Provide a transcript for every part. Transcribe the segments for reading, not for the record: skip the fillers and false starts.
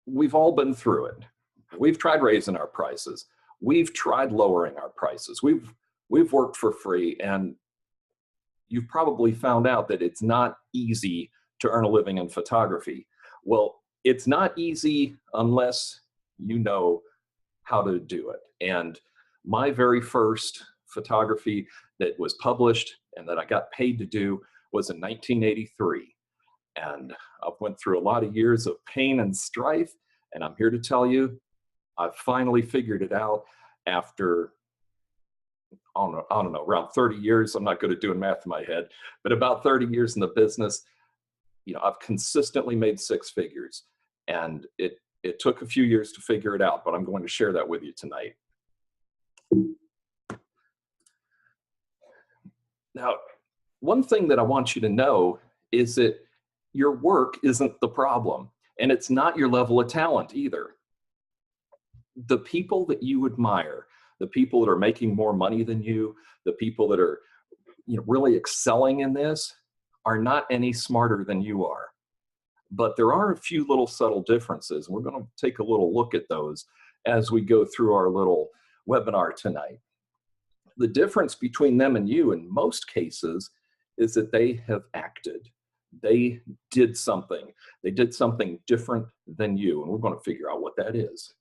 we've all been through it. We've tried raising our prices. We've tried lowering our prices. We've worked for free, and you've probably found out that it's not easy to earn a living in photography. Well, it's not easy unless you know how to do it. And my very first photography that was published and that I got paid to do was in 1983. And I went through a lot of years of pain and strife, and I'm here to tell you, I've finally figured it out after, I don't know, around 30 years. I'm not good at doing math in my head, but about 30 years in the business, I've consistently made six figures. And it took a few years to figure it out, but I'm going to share that with you tonight. Now, one thing that I want you to know is that your work isn't the problem, and it's not your level of talent either. The people that you admire, the people that are making more money than you, the people that are really excelling in this are not any smarter than you are. But there are a few little subtle differences, and we're going to take a little look at those as we go through our little webinar tonight. The difference between them and you in most cases is that they have acted. They did something. They did something different than you, and we're going to figure out what that is.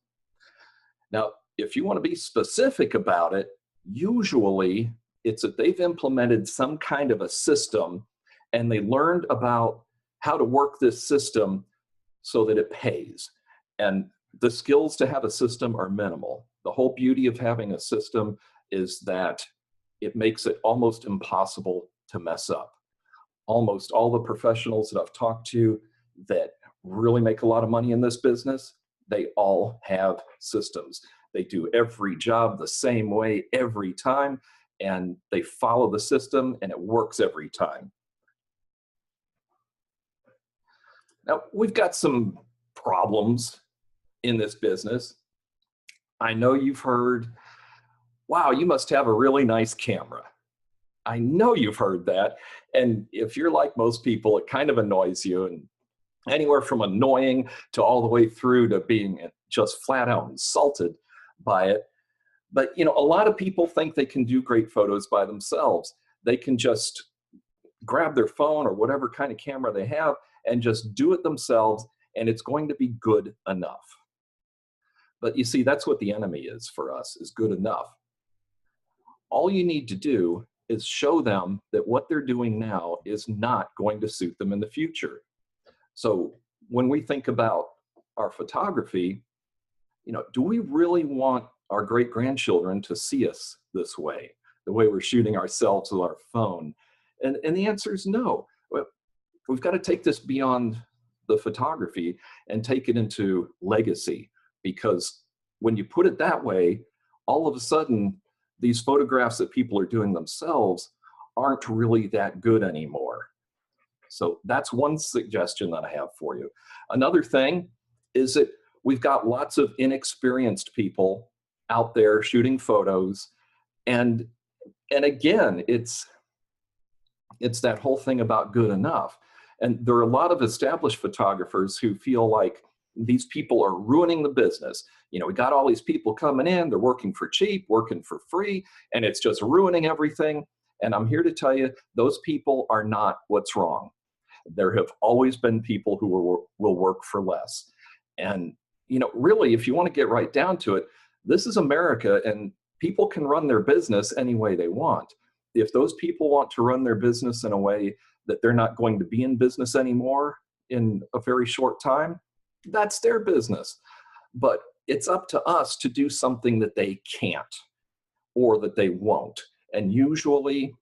Now, if you want to be specific about it, usually it's that they've implemented some kind of a system and they learned about how to work this system so that it pays. And the skills to have a system are minimal. The whole beauty of having a system is that it makes it almost impossible to mess up. Almost all the professionals that I've talked to that really make a lot of money in this business, they all have systems. They do every job the same way every time, and they follow the system and it works every time. Now, we've got some problems in this business. I know you've heard, wow, you must have a really nice camera. I know you've heard that. And if you're like most people, it kind of annoys you, and anywhere from annoying to all the way through to being just flat out insulted by it. But a lot of people think they can do great photos by themselves. They can just grab their phone or whatever kind of camera they have and just do it themselves, and it's going to be good enough. But you see, that's what the enemy is for us, is good enough. All you need to do is show them that what they're doing now is not going to suit them in the future. So when we think about our photography, do we really want our great-grandchildren to see us this way, the way we're shooting ourselves with our phone? And the answer is no. We've got to take this beyond the photography and take it into legacy, because when you put it that way, all of a sudden, these photographs that people are doing themselves aren't really that good anymore. So that's one suggestion that I have for you. Another thing is that we've got lots of inexperienced people out there shooting photos. And again, it's that whole thing about good enough. And there are a lot of established photographers who feel like these people are ruining the business. We got all these people coming in, they're working for cheap, working for free, and it's just ruining everything. And I'm here to tell you, those people are not what's wrong. There have always been people who will work for less. And, really, if you want to get right down to it, this is America, and people can run their business any way they want. If those people want to run their business in a way that they're not going to be in business anymore in a very short time, that's their business. But it's up to us to do something that they can't or that they won't. And usually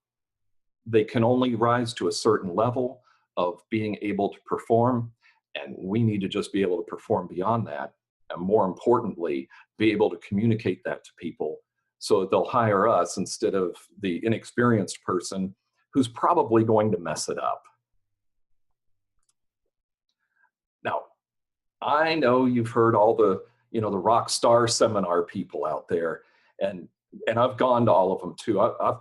they can only rise to a certain level of being able to perform. And we need to just be able to perform beyond that. And more importantly, be able to communicate that to people so that they'll hire us instead of the inexperienced person who's probably going to mess it up. Now, I know you've heard all the, the rock star seminar people out there, and I've gone to all of them too. I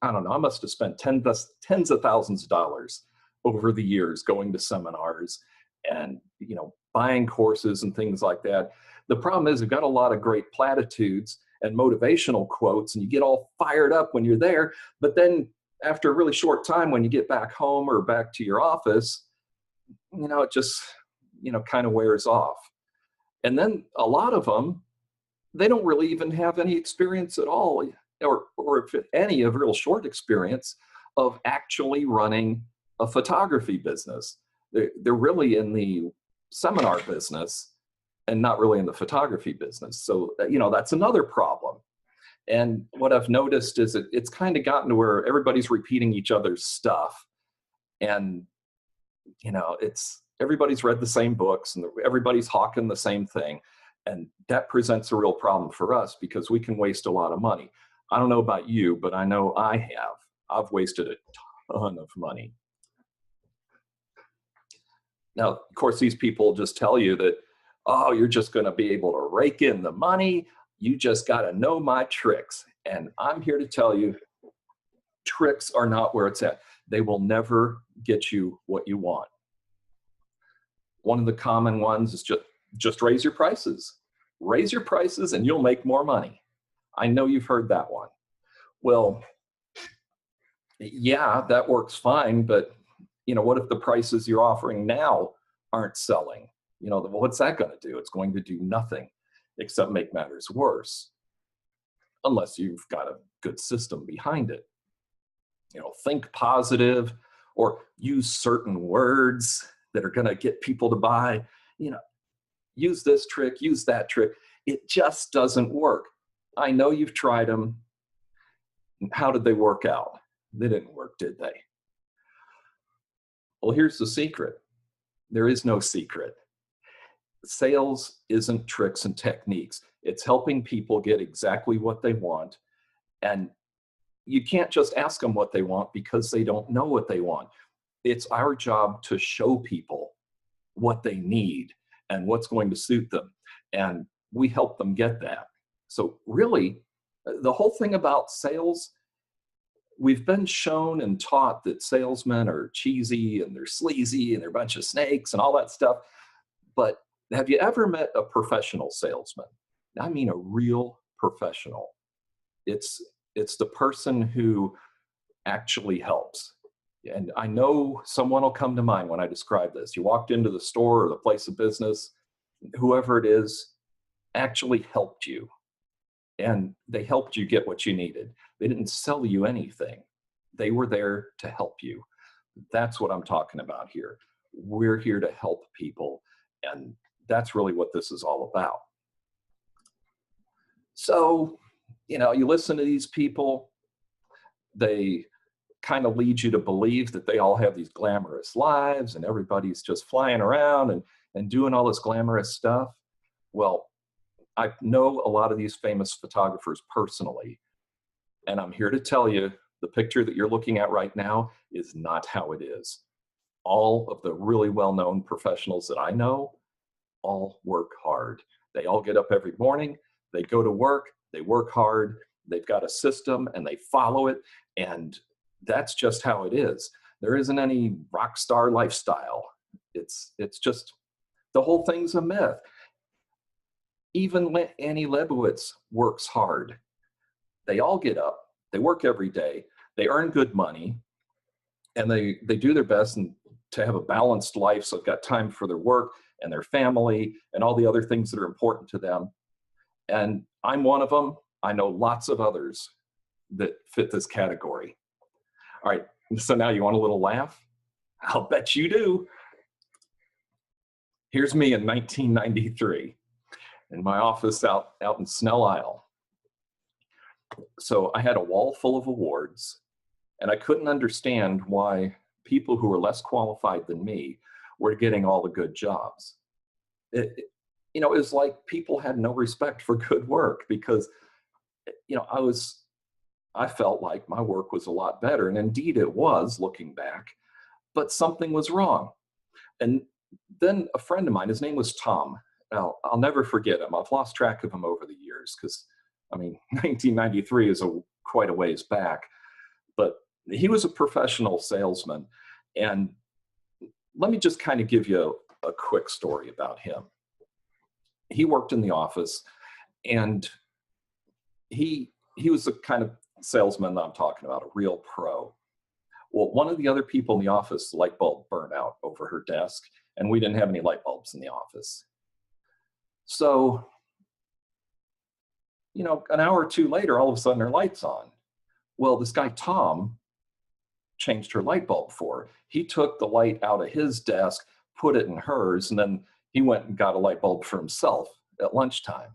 don't know, I must have spent tens of thousands of dollars over the years going to seminars and, buying courses and things like that. The problem is we've got a lot of great platitudes and motivational quotes, and you get all fired up when you're there, but then after a really short time, when you get back home or back to your office, it just, kind of wears off. And then a lot of them, they don't really even have any experience at all, or if any, of real short experience of actually running a photography business. They're really in the seminar business and not really in the photography business. So, that's another problem. And what I've noticed is it's kind of gotten to where everybody's repeating each other's stuff. And, everybody's read the same books and everybody's hawking the same thing. And that presents a real problem for us because we can waste a lot of money. I don't know about you, but I know I have. I've wasted a ton of money. Now, of course, these people just tell you that, oh, you're just going to be able to rake in the money. You just got to know my tricks. And I'm here to tell you, tricks are not where it's at. They will never get you what you want. One of the common ones is just raise your prices. Raise your prices and you'll make more money. I know you've heard that one. Well, yeah, that works fine, but what if the prices you're offering now aren't selling? What's that going to do? It's going to do nothing except make matters worse, unless you've got a good system behind it. Think positive or use certain words that are going to get people to buy. Use this trick, use that trick. It just doesn't work. I know you've tried them. How did they work out? They didn't work, did they? Well, here's the secret. There is no secret. Sales isn't tricks and techniques. It's helping people get exactly what they want. And you can't just ask them what they want because they don't know what they want. It's our job to show people what they need and what's going to suit them. And we help them get that. So really, the whole thing about sales, we've been shown and taught that salesmen are cheesy and they're sleazy and they're a bunch of snakes and all that stuff. But have you ever met a professional salesman? I mean, a real professional. It's the person who actually helps. And I know someone will come to mind when I describe this. You walked into the store or the place of business, whoever it is actually helped you. And they helped you get what you needed. They didn't sell you anything. They were there to help you. That's what I'm talking about here. We're here to help people. And that's really what this is all about. So, you listen to these people, they kind of lead you to believe that they all have these glamorous lives and everybody's just flying around and doing all this glamorous stuff. Well, I know a lot of these famous photographers personally, and I'm here to tell you the picture that you're looking at right now is not how it is. All of the really well-known professionals that I know all work hard. They all get up every morning, they go to work, they work hard, they've got a system and they follow it, and that's just how it is. There isn't any rock star lifestyle. It's just, the whole thing's a myth. Even Annie Leibovitz works hard. They all get up, they work every day, they earn good money, and they do their best to have a balanced life, so they've got time for their work and their family and all the other things that are important to them. And I'm one of them. I know lots of others that fit this category. All right, so now you want a little laugh? I'll bet you do. Here's me in 1993 in my office out in Snell Isle. So I had a wall full of awards, and I couldn't understand why people who were less qualified than me were getting all the good jobs. It was like people had no respect for good work because, I felt like my work was a lot better, and indeed it was, looking back, but something was wrong. And then a friend of mine, his name was Tom. Now, I'll never forget him. I've lost track of him over the years because, 1993 is quite a ways back. But he was a professional salesman. And let me just kind of give you a quick story about him. He worked in the office, and he was the kind of salesman that I'm talking about, a real pro. Well, one of the other people in the office, the light bulb burned out over her desk, and we didn't have any light bulbs in the office. So, you know, an hour or two later, all of a sudden her light's on. Well, this guy, Tom, changed her light bulb for her. He took the light out of his desk, put it in hers, and then he went and got a light bulb for himself at lunchtime.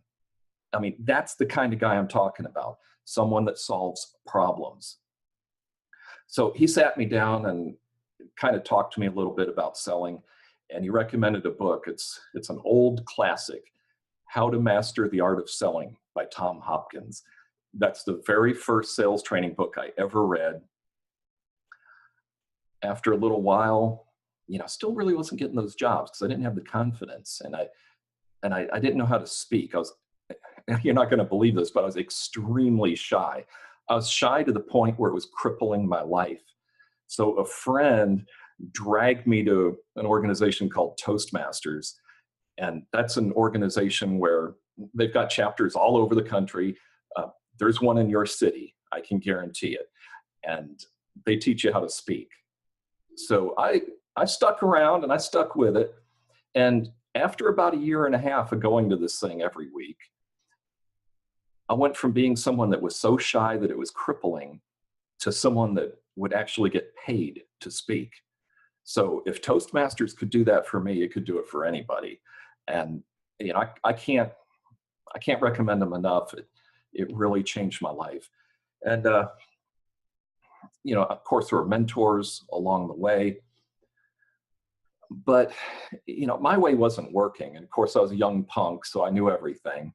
I mean, that's the kind of guy I'm talking about, someone that solves problems. So he sat me down and kind of talked to me a little bit about selling, and he recommended a book. It's an old classic, How to Master the Art of Selling by Tom Hopkins. That's the very first sales training book I ever read. After a little while, you know, still really wasn't getting those jobs because I didn't have the confidence, and I didn't know how to speak. You're not going to believe this, but I was extremely shy. I was shy to the point where it was crippling my life. So a friend dragged me to an organization called Toastmasters. And that's an organization where they've got chapters all over the country. There's one in your city, I can guarantee it. And they teach you how to speak. So I stuck around and I stuck with it. And after about a year and a half of going to this thing every week, I went from being someone that was so shy that it was crippling to someone that would actually get paid to speak. So if Toastmasters could do that for me, it could do it for anybody. And you know, I can't recommend them enough. It really changed my life. And you know, of course, there were mentors along the way. But you know, my way wasn't working. And of course, I was a young punk, so I knew everything.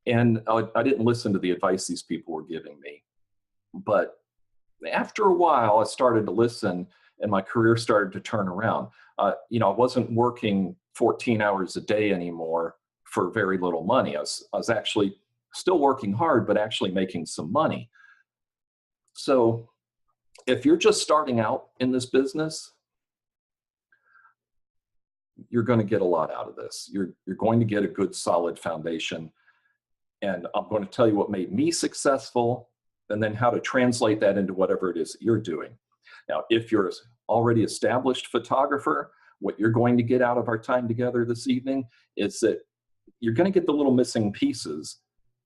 And I didn't listen to the advice these people were giving me. But after a while, I started to listen, and my career started to turn around. You know, I wasn't working 14 hours a day anymore for very little money. I was actually still working hard, but actually making some money. So if you're just starting out in this business, you're going to get a lot out of this. You're going to get a good, solid foundation. And I'm going to tell you what made me successful, and then how to translate that into whatever it is that you're doing. Now, if you're an already established photographer, what you're going to get out of our time together this evening is that you're going to get the little missing pieces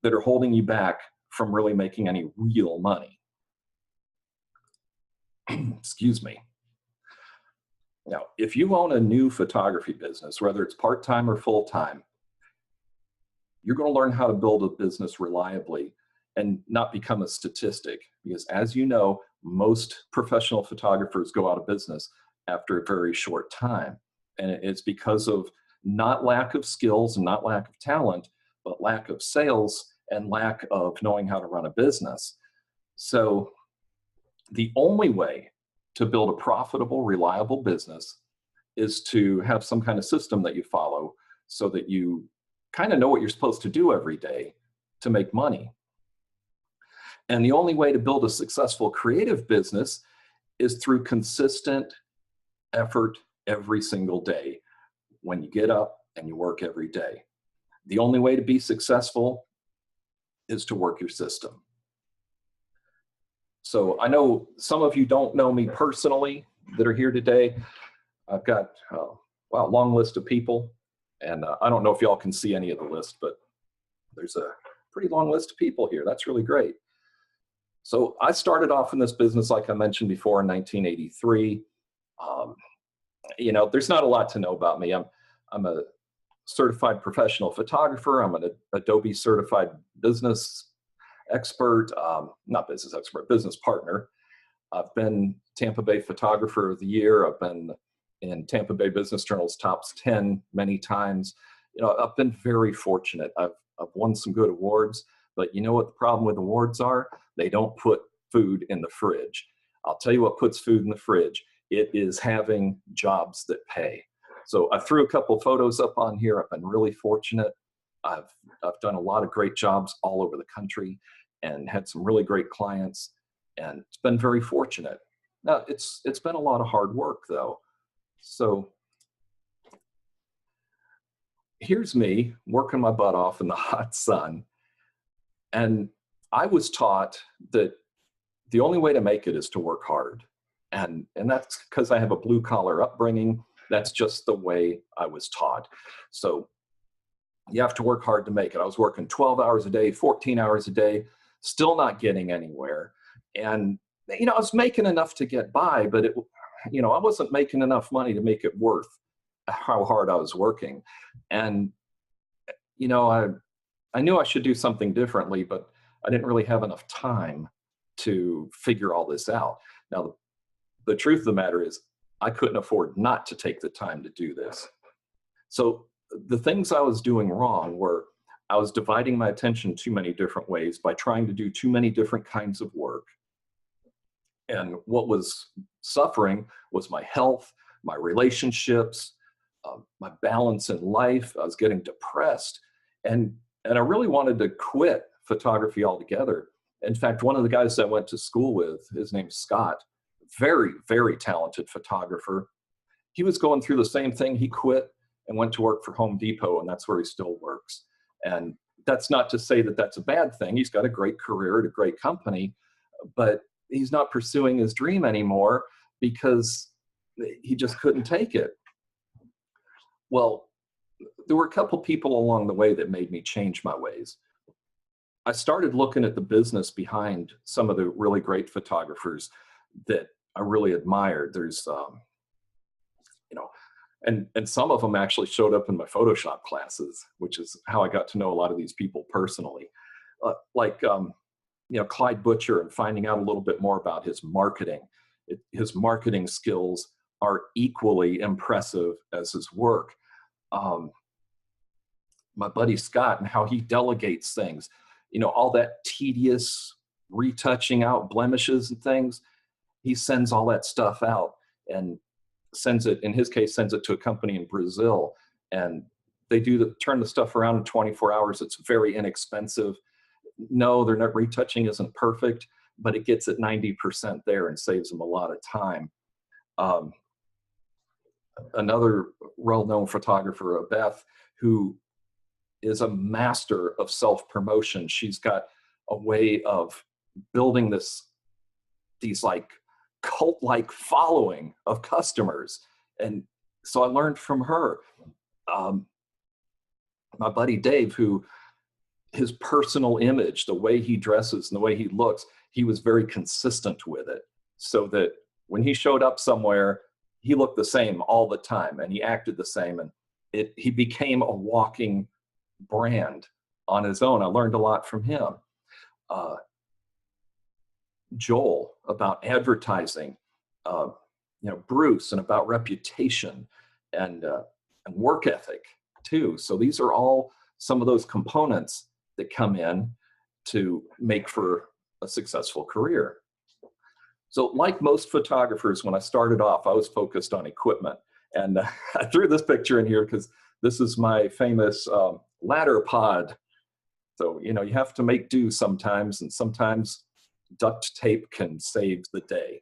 that are holding you back from really making any real money. Excuse me. Now, if you own a new photography business, whether it's part-time or full-time, you're going to learn how to build a business reliably and not become a statistic. Because as you know, most professional photographers go out of business after a very short time. And it's because of not lack of skills and not lack of talent, but lack of sales and lack of knowing how to run a business. So the only way to build a profitable, reliable business is to have some kind of system that you follow so that you kind of know what you're supposed to do every day to make money. And the only way to build a successful creative business is through consistent effort every single day when you get up and you work every day. The only way to be successful is to work your system. So I know some of you don't know me personally that are here today. I've got wow, a long list of people. And I don't know if y'all can see any of the list, but there's a pretty long list of people here. That's really great. So I started off in this business, like I mentioned before, in 1983. You know, there's not a lot to know about me. I'm a certified professional photographer. I'm an Adobe certified business expert, not business expert, business partner. I've been Tampa Bay Photographer of the Year. I've been in Tampa Bay Business Journal's Tops 10 many times. You know, I've been very fortunate. I've won some good awards, but you know what the problem with awards are? They don't put food in the fridge. I'll tell you what puts food in the fridge. It is having jobs that pay. So I threw a couple photos up on here. I've been really fortunate. I've done a lot of great jobs all over the country and had some really great clients, and it's been very fortunate. Now, it's been a lot of hard work though. So here's me working my butt off in the hot sun. And I was taught that the only way to make it is to work hard. And that's because I have a blue collar upbringing. That's just the way I was taught. So you have to work hard to make it. I was working 12 hours a day, 14 hours a day, still not getting anywhere. And, I was making enough to get by, but I wasn't making enough money to make it worth how hard I was working. And, I knew I should do something differently, but I didn't really have enough time to figure all this out. Now, the truth of the matter is I couldn't afford not to take the time to do this. So the things I was doing wrong were I was dividing my attention too many different ways by trying to do too many different kinds of work. And what was suffering was my health, my relationships, my balance in life. I was getting depressed. And I really wanted to quit photography altogether. In fact, one of the guys I went to school with, his name's Scott, very, very talented photographer. He was going through the same thing. He quit and went to work for Home Depot, and that's where he still works. And that's not to say that that's a bad thing. He's got a great career at a great company, but he's not pursuing his dream anymore because he just couldn't take it. Well, there were a couple people along the way that made me change my ways. I started looking at the business behind some of the really great photographers that I really admired. There's, and some of them actually showed up in my Photoshop classes, which is how I got to know a lot of these people personally. Clyde Butcher, and finding out a little bit more about his marketing. His marketing skills are equally impressive as his work. My buddy Scott, and how he delegates things, all that tedious retouching out blemishes and things, he sends all that stuff out and in his case, sends it to a company in Brazil. And they turn the stuff around in 24 hours. It's very inexpensive. No, their retouching isn't perfect, but it gets it 90% there and saves them a lot of time. Another well-known photographer, Beth, who is a master of self-promotion. She's got a way of building these like cult-like following of customers. And so I learned from her. My buddy Dave, who his personal image, the way he dresses and the way he looks, he was very consistent with it. So that when he showed up somewhere, he looked the same all the time and he acted the same. And he became a walking brand on his own. I learned a lot from him. Joel about advertising, Bruce, and about reputation and work ethic too. So these are all some of those components that come in to make for a successful career. So like most photographers, when I started off, I was focused on equipment. And I threw this picture in here because this is my famous ladder pod. So, you have to make do sometimes, and sometimes duct tape can save the day.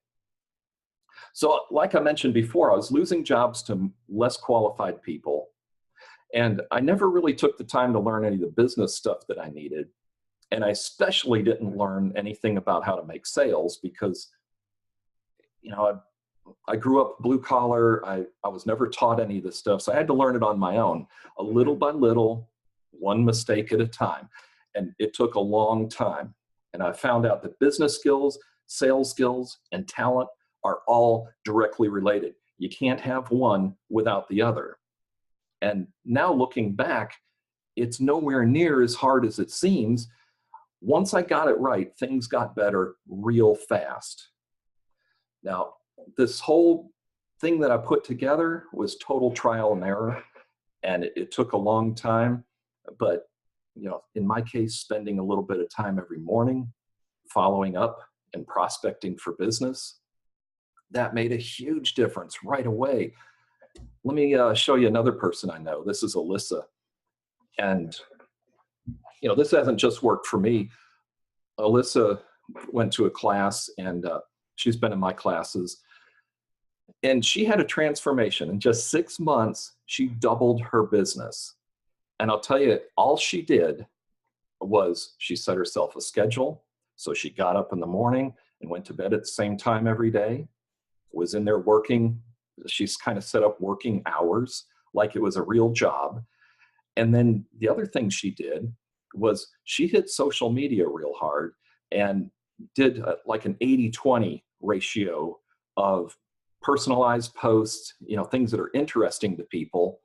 So like I mentioned before, I was losing jobs to less qualified people. And I never really took the time to learn any of the business stuff that I needed. And I especially didn't learn anything about how to make sales because, I grew up blue collar. I was never taught any of this stuff. So I had to learn it on my own, a little by little, one mistake at a time. And it took a long time. And I found out that business skills, sales skills, and talent are all directly related. You can't have one without the other. And now looking back, it's nowhere near as hard as it seems. Once I got it right, things got better real fast. Now, this whole thing that I put together was total trial and error, and it took a long time. But, in my case, spending a little bit of time every morning, following up and prospecting for business, that made a huge difference right away. Let me show you another person I know. This is Alisa. And, this hasn't just worked for me. Alisa went to a class, and she's been in my classes. And she had a transformation. In just 6 months, she doubled her business. And I'll tell you, all she did was she set herself a schedule. So she got up in the morning and went to bed at the same time every day, was in there working. She's kind of set up working hours like it was a real job. And then the other thing she did was she hit social media real hard and did like an 80-20 ratio of personalized posts, things that are interesting to people,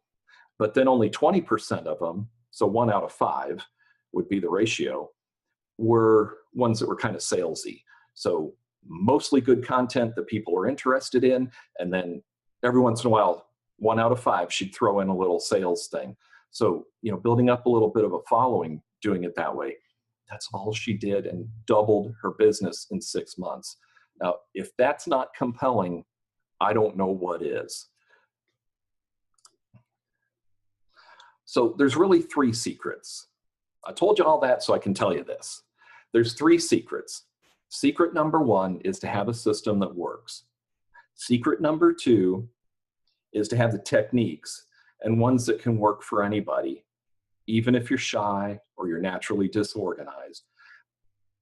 but then only 20% of them, so 1 out of 5 would be the ratio, were ones that were kind of salesy. So mostly good content that people are interested in, and then every once in a while, 1 out of 5, she'd throw in a little sales thing. So, building up a little bit of a following, doing it that way. That's all she did, and doubled her business in 6 months. Now, if that's not compelling, I don't know what is. So there's really 3 secrets. I told you all that so I can tell you this. There's 3 secrets. Secret number 1 is to have a system that works. Secret number 2 is to have the techniques and ones that can work for anybody, even if you're shy or you're naturally disorganized.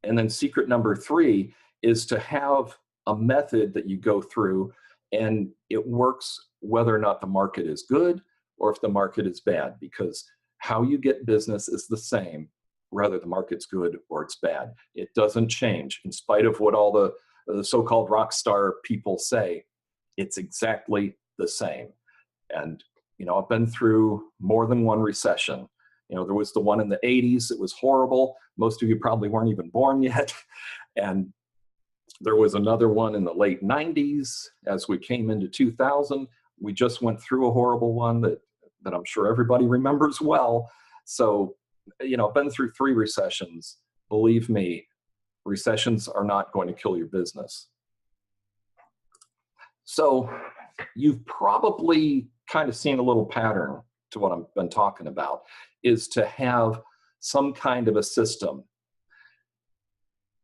And then secret number 3 is to have a method that you go through and it works whether or not the market is good or if the market is bad, because how you get business is the same, whether the market's good or it's bad. It doesn't change. In spite of what all the so-called rock star people say, it's exactly the same. And, I've been through more than one recession. There was the one in the 80s. It was horrible. Most of you probably weren't even born yet. And there was another one in the late 90s as we came into 2000. We just went through a horrible one that I'm sure everybody remembers well. So, I've been through 3 recessions. Believe me, recessions are not going to kill your business. So you've probably kind of seen a little pattern to what I've been talking about, is to have some kind of a system.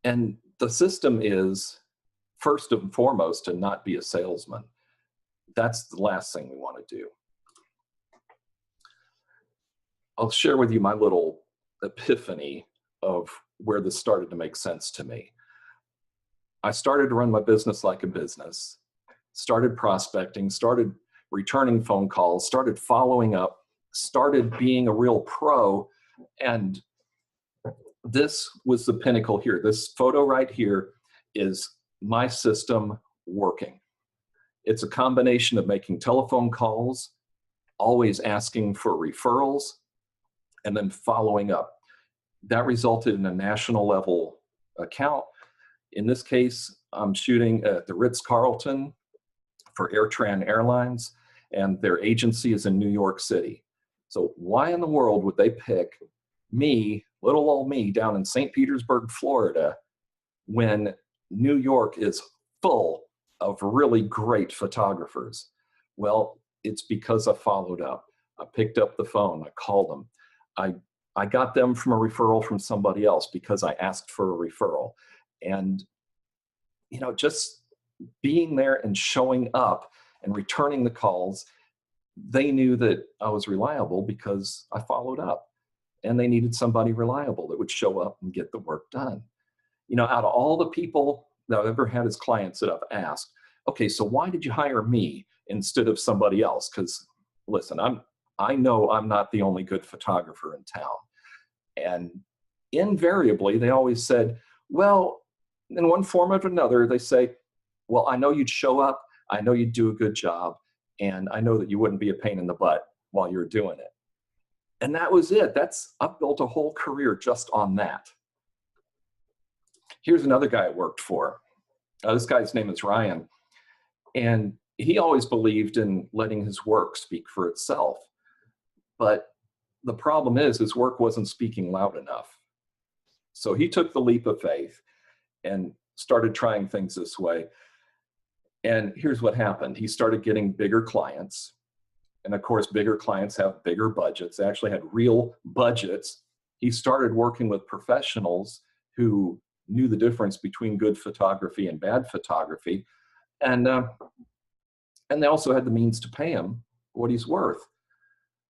And the system is, first and foremost, to not be a salesman. That's the last thing we want to do. I'll share with you my little epiphany of where this started to make sense to me. I started to run my business like a business, started prospecting, started returning phone calls, started following up, started being a real pro. And this was the pinnacle here. This photo right here is my system working. It's a combination of making telephone calls, always asking for referrals, and then following up. That resulted in a national level account. In this case, I'm shooting at the Ritz-Carlton for AirTran Airlines, and their agency is in New York City. So why in the world would they pick me, little old me, down in St. Petersburg, Florida, when New York is full of really great photographers? Well, it's because I followed up. I picked up the phone, I called them. I got them from a referral from somebody else because I asked for a referral. And, just being there and showing up and returning the calls, they knew that I was reliable because I followed up. And they needed somebody reliable that would show up and get the work done. Out of all the people that I've ever had as clients that I've asked, okay, so why did you hire me instead of somebody else? Because listen, I know I'm not the only good photographer in town. And invariably, they always said, well, in one form or another, they say, well, I know you'd show up, I know you'd do a good job, and I know that you wouldn't be a pain in the butt while you're doing it. And that was it. I've built a whole career just on that. Here's another guy I worked for. This guy's name is Ryan. And he always believed in letting his work speak for itself. But the problem is his work wasn't speaking loud enough. So he took the leap of faith and started trying things this way. And here's what happened. He started getting bigger clients. And of course, bigger clients have bigger budgets. They actually had real budgets. He started working with professionals who knew the difference between good photography and bad photography. And they also had the means to pay him what he's worth.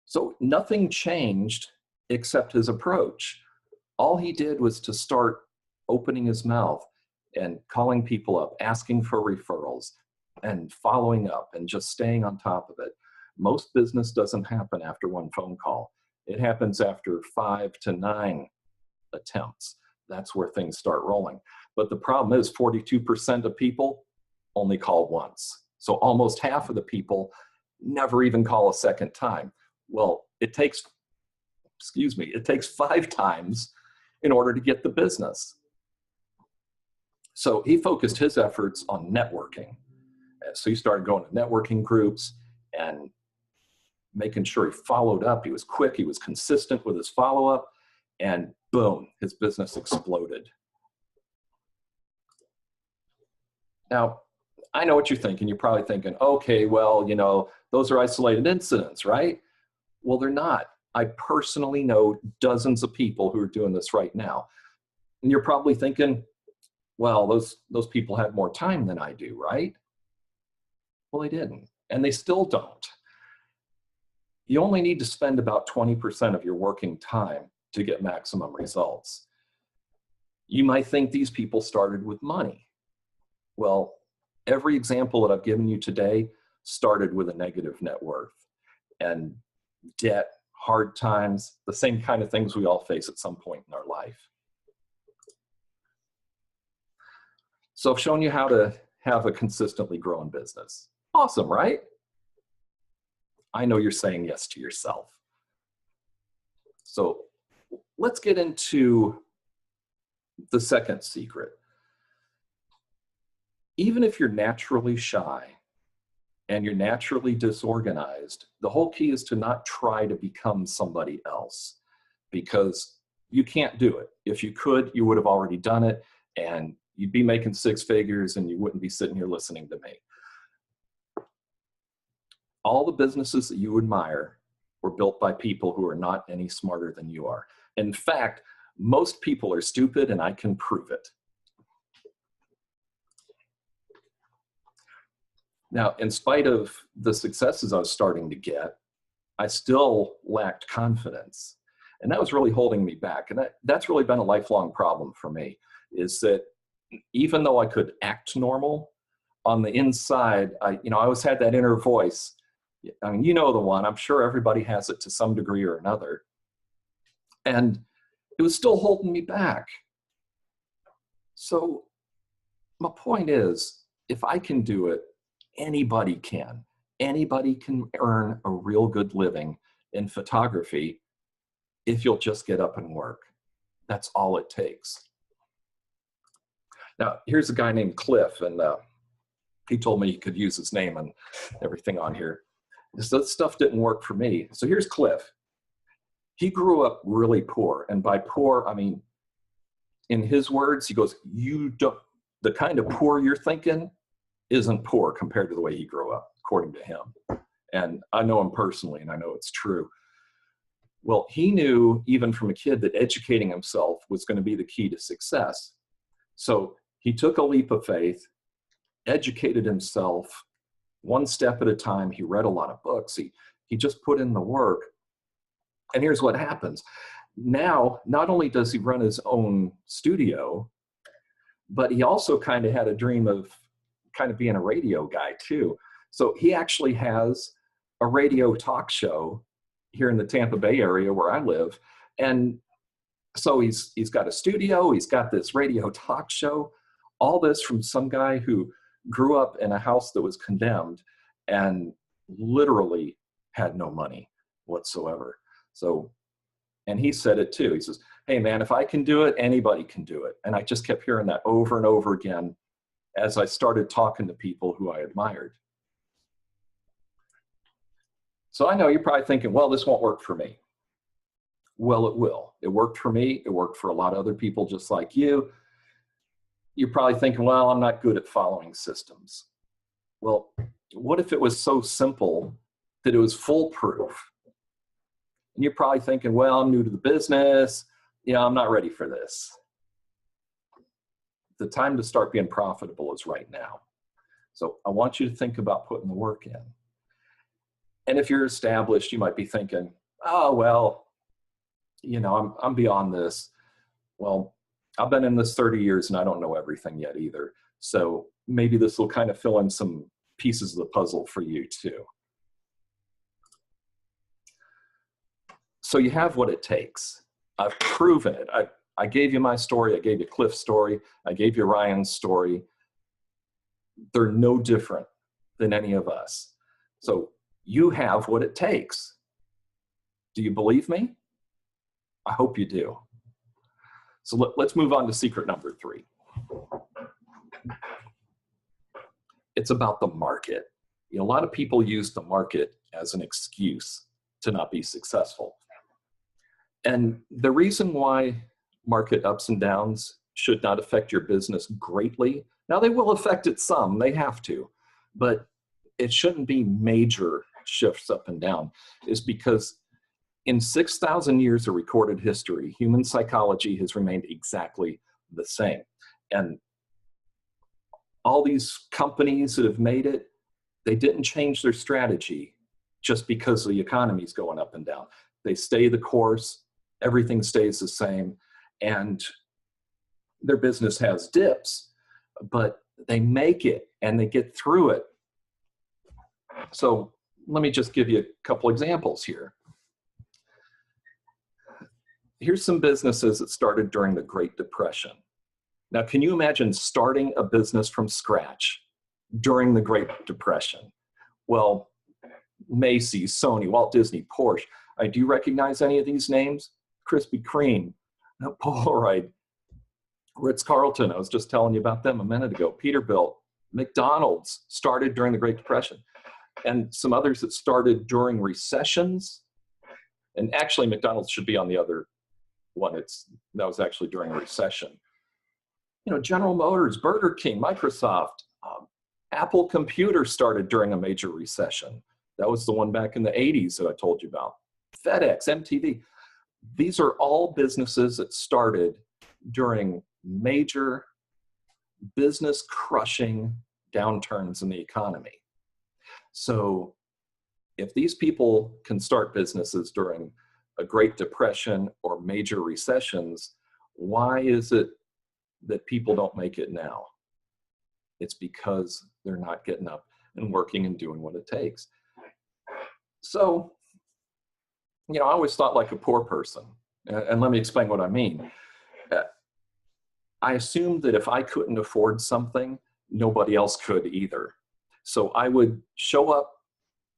So nothing changed except his approach. All he did was to start opening his mouth and calling people up, asking for referrals and following up and just staying on top of it. Most business doesn't happen after one phone call. It happens after 5 to 9 attempts. That's where things start rolling. But the problem is 42% of people only call once. So almost half of the people never even call a second time. Well, it takes 5 times in order to get the business. So he focused his efforts on networking. So he started going to networking groups and making sure he followed up. He was quick, he was consistent with his follow-up, and boom, his business exploded. Now, I know what you're thinking. You're probably thinking, okay, well, you know, those are isolated incidents, right? Well, they're not. I personally know dozens of people who are doing this right now. And you're probably thinking, well, those people had more time than I do, right? Well, they didn't, and they still don't. You only need to spend about 20% of your working time to get maximum results. You might think these people started with money. Well, every example that I've given you today started with a negative net worth and debt, hard times, the same kind of things we all face at some point in our life. So I've shown you how to have a consistently growing business. Awesome, right? I know you're saying yes to yourself. So let's get into the second secret. Even if you're naturally shy and you're naturally disorganized, the whole key is to not try to become somebody else, because you can't do it. If you could, you would have already done it, and you'd be making 6 figures and you wouldn't be sitting here listening to me. All the businesses that you admire were built by people who are not any smarter than you are. In fact, most people are stupid, and I can prove it. Now, in spite of the successes I was starting to get, I still lacked confidence. And that was really holding me back. And that's really been a lifelong problem for me, is that even though I could act normal, on the inside, I always had that inner voice. I mean, you know the one. I'm sure everybody has it to some degree or another. And it was still holding me back. So my point is, if I can do it, anybody can. Anybody can earn a real good living in photography if you'll just get up and work. That's all it takes. Now, here's a guy named Cliff, and he told me he could use his name and everything on here. So that stuff didn't work for me. So here's Cliff. He grew up really poor. And by poor, I mean, in his words, he goes, the kind of poor you're thinking isn't poor compared to the way he grew up, according to him. And I know him personally, and I know it's true. Well, he knew even from a kid that educating himself was going to be the key to success. So he took a leap of faith, educated himself one step at a time. He read a lot of books. He just put in the work. And here's what happens. Now, not only does he run his own studio, but he also kind of had a dream of kind of being a radio guy too. So he actually has a radio talk show here in the Tampa Bay area where I live. And so he's got a studio, he's got this radio talk show, all this from some guy who grew up in a house that was condemned and literally had no money whatsoever. So, and he said it too. He says, hey man, if I can do it, anybody can do it. And I just kept hearing that over and over again as I started talking to people who I admired. So I know you're probably thinking, well, this won't work for me. Well, it will. It worked for me. It worked for a lot of other people just like you. You're probably thinking, well, I'm not good at following systems. Well, what if it was so simple that it was foolproof? And you're probably thinking, well, I'm new to the business. I'm not ready for this. The time to start being profitable is right now. So I want you to think about putting the work in. And if you're established, you might be thinking, oh, well, I'm beyond this. Well, I've been in this 30 years and I don't know everything yet either. So maybe this will kind of fill in some pieces of the puzzle for you too. So you have what it takes. I've proven it. I gave you my story. I gave you Cliff's story. I gave you Ryan's story. They're no different than any of us. So you have what it takes. Do you believe me? I hope you do. So let's move on to secret number 3. It's about the market. A lot of people use the market as an excuse to not be successful. And the reason why market ups and downs should not affect your business greatly, now they will affect it some, they have to, but it shouldn't be major shifts up and down, is because in 6,000 years of recorded history, human psychology has remained exactly the same. And all these companies that have made it, they didn't change their strategy just because the economy is going up and down. They stay the course, everything stays the same, and their business has dips, but they make it and they get through it. So let me just give you a couple examples here. Here's some businesses that started during the Great Depression. Now, can you imagine starting a business from scratch during the Great Depression? Well, Macy's, Sony, Walt Disney, Porsche. Do you recognize any of these names? Krispy Kreme, Polaroid, Ritz-Carlton. I was just telling you about them a minute ago. Peterbilt, McDonald's started during the Great Depression. And some others that started during recessions. And actually, McDonald's should be on the other one. That was actually during a recession. General Motors, Burger King, Microsoft, Apple Computer started during a major recession. That was the one back in the 80s that I told you about. FedEx, MTV. These are all businesses that started during major business crushing downturns in the economy. So if these people can start businesses during a Great Depression or major recessions, why is it that people don't make it now? It's because they're not getting up and working and doing what it takes. So, I always thought like a poor person. And let me explain what I mean. I assumed that if I couldn't afford something, nobody else could either. So I would show up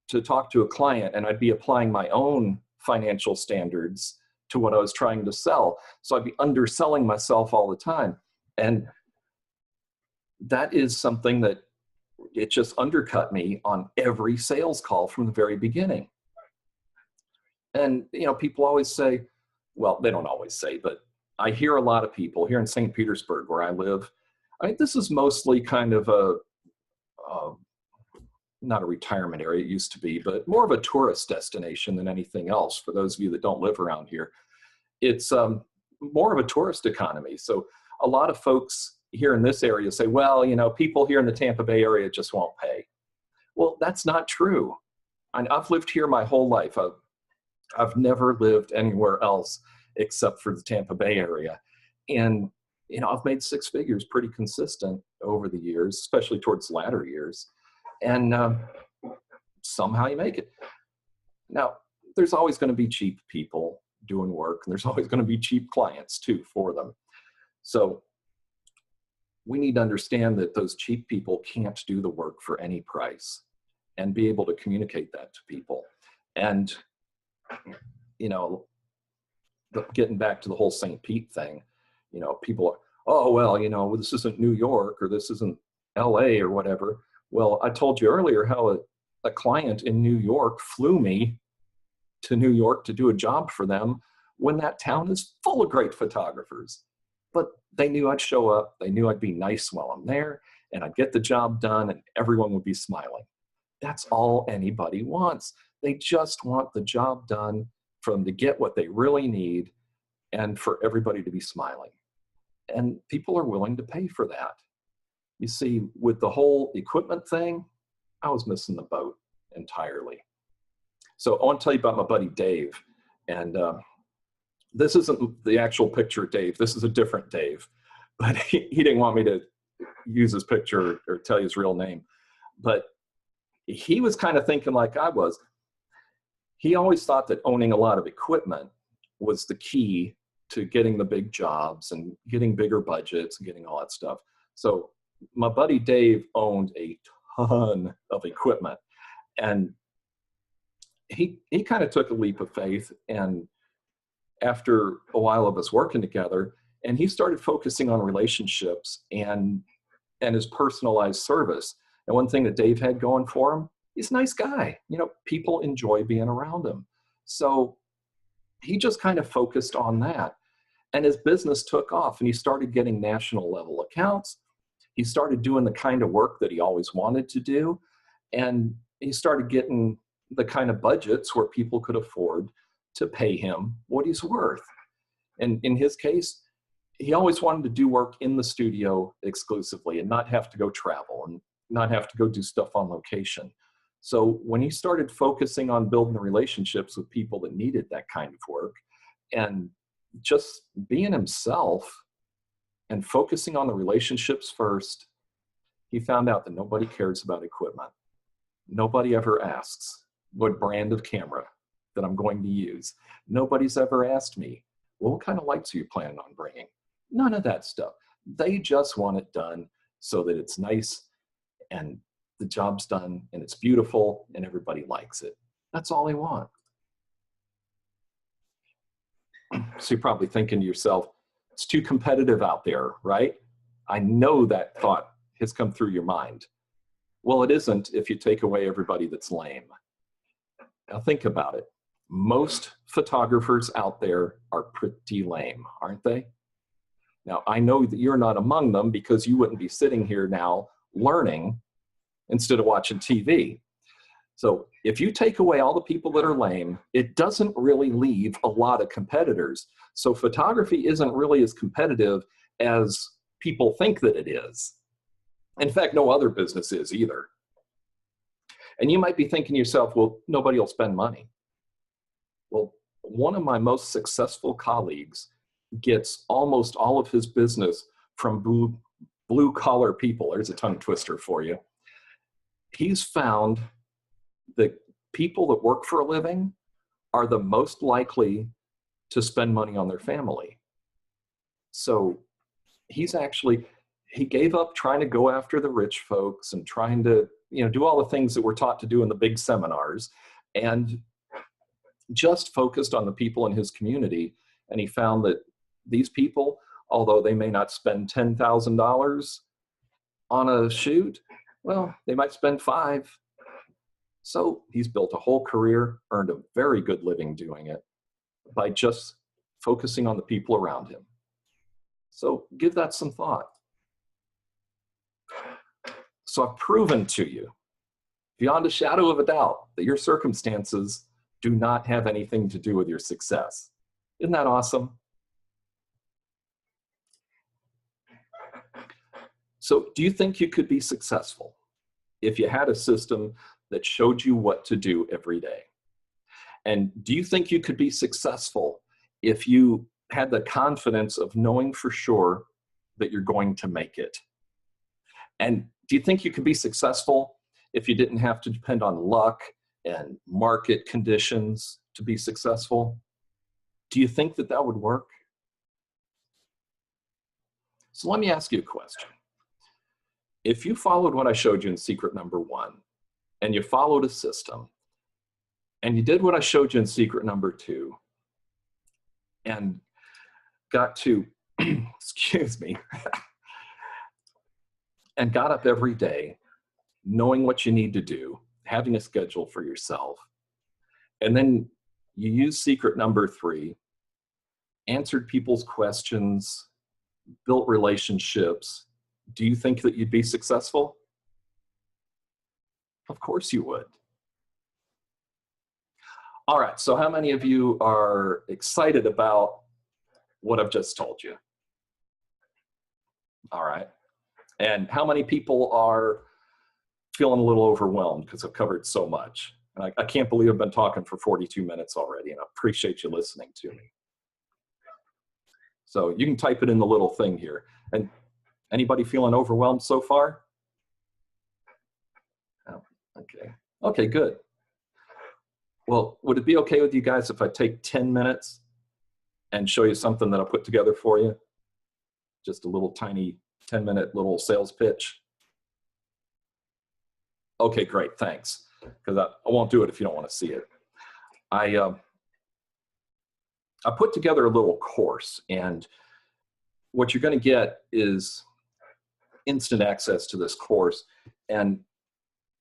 to talk to a client and I'd be applying my own financial standards to what I was trying to sell. So I'd be underselling myself all the time. And that is something that it just undercut me on every sales call from the very beginning. And, people always say, well, they don't always say, but I hear a lot of people here in St. Petersburg where I live. This is mostly kind of not a retirement area, it used to be, but more of a tourist destination than anything else. For those of you that don't live around here, it's more of a tourist economy. So a lot of folks here in this area say, well, people here in the Tampa Bay area just won't pay. Well, that's not true. I've lived here my whole life. I've never lived anywhere else except for the Tampa Bay area. And, I've made 6 figures pretty consistent over the years, especially towards the latter years. And somehow you make it. Now, there's always going to be cheap people doing work, and there's always going to be cheap clients too for them. So we need to understand that those cheap people can't do the work for any price, and be able to communicate that to people. And, getting back to the whole St. Pete thing, people are, oh, well, this isn't New York or this isn't LA or whatever. Well, I told you earlier how a client in New York flew me to New York to do a job for them when that town is full of great photographers. But they knew I'd show up, they knew I'd be nice while I'm there, and I'd get the job done and everyone would be smiling. That's all anybody wants. They just want the job done for them to get what they really need and for everybody to be smiling. And people are willing to pay for that. You see, with the whole equipment thing, I was missing the boat entirely. So I want to tell you about my buddy Dave. And this isn't the actual picture of Dave. This is a different Dave. But he didn't want me to use his picture or tell you his real name. But he was kind of thinking like I was. He always thought that owning a lot of equipment was the key to getting the big jobs and getting bigger budgets and getting all that stuff. So my buddy Dave owned a ton of equipment, and he kind of took a leap of faith. And after a while of us working together, and he started focusing on relationships and his personalized service. And one thing that Dave had going for him, he's a nice guy. You know, people enjoy being around him. So he just kind of focused on that. And his business took off, and he started getting national level accounts. He started doing the kind of work that he always wanted to do. And he started getting the kind of budgets where people could afford to pay him what he's worth. And in his case, he always wanted to do work in the studio exclusively and not have to go travel and not have to go do stuff on location. So when he started focusing on building the relationships with people that needed that kind of work and just being himself and focusing on the relationships first, he found out that nobody cares about equipment. Nobody ever asks what brand of camera that I'm going to use. Nobody's ever asked me, well, what kind of lights are you planning on bringing? None of that stuff. They just want it done so that it's nice and the job's done and it's beautiful and everybody likes it. That's all they want. So you're probably thinking to yourself, it's too competitive out there, right? I know that thought has come through your mind. Well, it isn't if you take away everybody that's lame. Now think about it. Most photographers out there are pretty lame, aren't they? Now, I know that you're not among them because you wouldn't be sitting here now learning instead of watching TV. So if you take away all the people that are lame, it doesn't really leave a lot of competitors. So photography isn't really as competitive as people think that it is. In fact, no other business is either. And you might be thinking to yourself, well, nobody will spend money. Well, one of my most successful colleagues gets almost all of his business from blue collar people. There's a tongue twister for you. He's found that people that work for a living are the most likely to spend money on their family. So he gave up trying to go after the rich folks and trying to, do all the things that we're taught to do in the big seminars, and just focused on the people in his community. And he found that these people, although they may not spend $10,000 on a shoot, well, they might spend $5,000. So he's built a whole career, earned a very good living doing it by just focusing on the people around him. So give that some thought. So I've proven to you, beyond a shadow of a doubt, that your circumstances do not have anything to do with your success. Isn't that awesome? So do you think you could be successful if you had a system that showed you what to do every day? And do you think you could be successful if you had the confidence of knowing for sure that you're going to make it? And do you think you could be successful if you didn't have to depend on luck and market conditions to be successful? Do you think that that would work? So let me ask you a question. If you followed what I showed you in secret number 1, and you followed a system, and you did what I showed you in secret number 2, and got to, excuse me, and got up every day knowing what you need to do, having a schedule for yourself, and then you used secret number 3, answered people's questions, built relationships, do you think that you'd be successful? Of course you would. All right, so how many of you are excited about what I've just told you? All right. And how many people are feeling a little overwhelmed because I've covered so much? And I can't believe I've been talking for 42 minutes already, and I appreciate you listening to me. So you can type it in the little thing here. And anybody feeling overwhelmed so far? Oh, okay. Okay, good. Well, would it be okay with you guys if I take 10 minutes and show you something that I put together for you? Just a little tiny 10-minute little sales pitch. Okay, great, thanks. Because I won't do it if you don't want to see it. I put together a little course, and what you're going to get is instant access to this course. And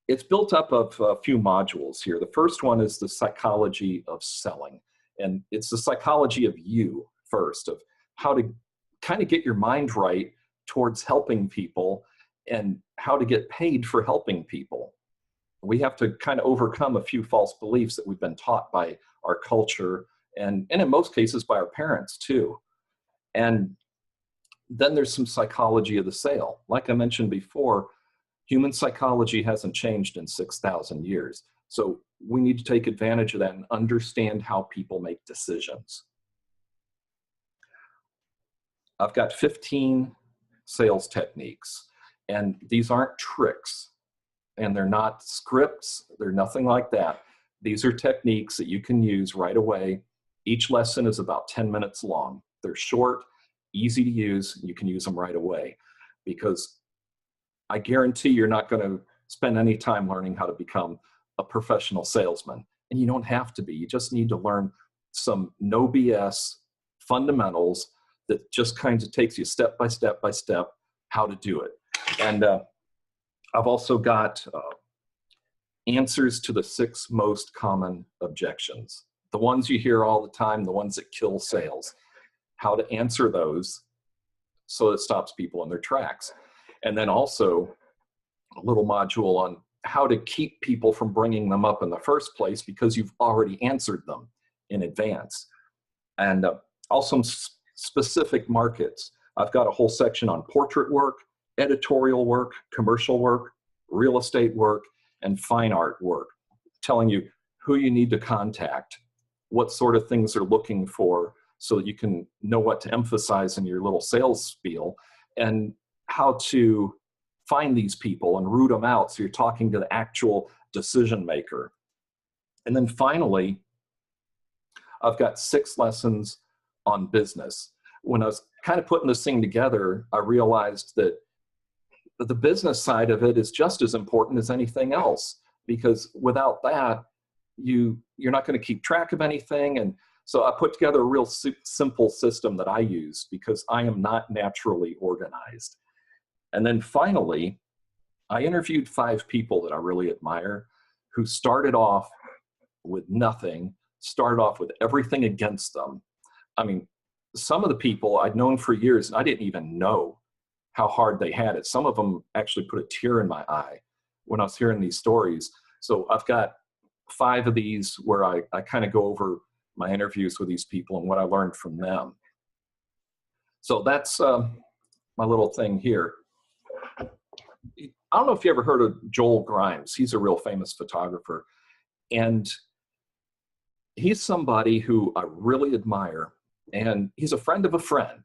it's built up of a few modules here. The first one is the psychology of selling. And it's the psychology of you first, of how to kind of get your mind right towards helping people and how to get paid for helping people. We have to kind of overcome a few false beliefs that we've been taught by our culture and in most cases by our parents too. And then there's some psychology of the sale. Like I mentioned before, human psychology hasn't changed in 6,000 years. So we need to take advantage of that and understand how people make decisions. I've got 15 sales techniques, and these aren't tricks, and they're not scripts, they're nothing like that. These are techniques that you can use right away. Each lesson is about 10 minutes long. They're short, easy to use, and you can use them right away, because I guarantee you're not going to spend any time learning how to become a professional salesman. And you don't have to be. You just need to learn some no BS fundamentals that just kind of takes you step by step by step how to do it. And I've also got answers to the 6 most common objections. The ones you hear all the time, the ones that kill sales. How to answer those so it stops people in their tracks. And then also a little module on how to keep people from bringing them up in the first place because you've already answered them in advance. And also specific markets. I've got a whole section on portrait work, editorial work, commercial work, real estate work, and fine art work, telling you who you need to contact, what sort of things they're looking for so that you can know what to emphasize in your little sales spiel, and how to find these people and root them out so you're talking to the actual decision maker. And then finally, I've got 6 lessons on business. When I was kind of putting this thing together, I realized that the business side of it is just as important as anything else, because without that, you're not going to keep track of anything. And so I put together a real simple system that I use because I am not naturally organized. And then finally, I interviewed 5 people that I really admire who started off with nothing, started off with everything against them. I mean, some of the people I'd known for years, and I didn't even know how hard they had it. Some of them actually put a tear in my eye when I was hearing these stories. So I've got 5 of these where I kind of go over my interviews with these people and what I learned from them. So that's my little thing here. I don't know if you ever heard of Joel Grimes. He's a real famous photographer. And he's somebody who I really admire. And he's a friend of a friend,